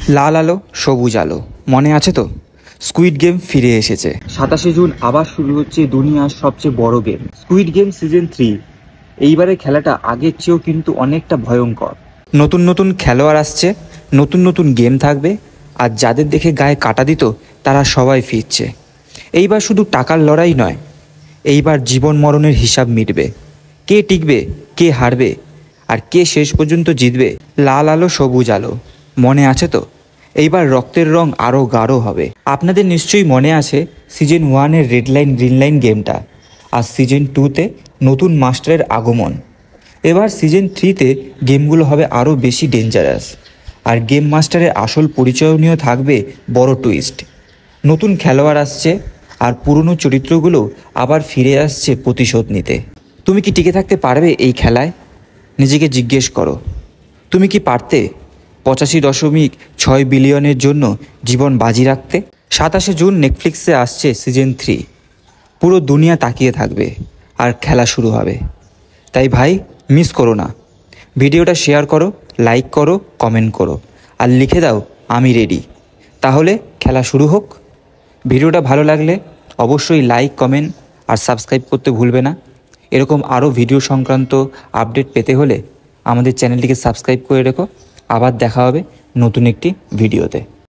লাল আলো সবুজ আলো মনে আছে তো? স্কুইড গেম ফিরে এসেছে। 27শে জুন আবার শুরু হচ্ছে দুনিয়ার সবচেয়ে বড় গেম স্কুইড গেম সিজন 3। এইবারের খেলাটা আগের চেয়েও কিন্তু অনেকটা ভয়ঙ্কর। নতুন নতুন খেলোয়াড় আসছে, নতুন নতুন গেম থাকবে, আর যাদের দেখে গায়ে কাটা দিত তারা সবাই ফিরছে। এইবার শুধু টাকার লড়াই নয়, এইবার জীবন মরণের হিসাব মিটবে। কে টিকবে, কে হারবে, আর কে শেষ পর্যন্ত জিতবে। লাল আলো সবুজ আলো মনে আছে তো? এইবার রক্তের রং আরও গাঢ় হবে। আপনাদের নিশ্চয়ই মনে আছে সিজন 1-এর রেড লাইন গ্রিন লাইন গেমটা, আর সিজন 2-তে নতুন মাস্টারের আগমন। এবার সিজন 3-তে গেমগুলো হবে আরও বেশি ডেঞ্জারাস, আর গেম মাস্টারের আসল পরিচয় নিয়েও থাকবে বড় টুইস্ট। নতুন খেলোয়াড় আসছে, আর পুরনো চরিত্রগুলো আবার ফিরে আসছে প্রতিশোধ নিতে। তুমি কি টিকে থাকতে পারবে এই খেলায়? নিজেকে জিজ্ঞেস করো, তুমি কি পারতে 85.6 বিলিয়নের জন্য জীবন বাজি রাখতে? 27শে জুন নেটফ্লিক্সে আসছে সিজন 3। পুরো দুনিয়া তাকিয়ে থাকবে, আর খেলা শুরু হবে। তাই ভাই, মিস করো না। ভিডিওটা শেয়ার করো, লাইক করো, কমেন্ট করো, আর লিখে দাও আমি রেডি। তাহলে খেলা শুরু হোক। ভিডিওটা ভালো লাগলে অবশ্যই লাইক, কমেন্ট আর সাবস্ক্রাইব করতে ভুলবে না। এরকম আরও ভিডিও সংক্রান্ত আপডেট পেতে হলে আমাদের চ্যানেলটিকে সাবস্ক্রাইব করে রেখো। আবার দেখা হবে নতুন একটি ভিডিওতে।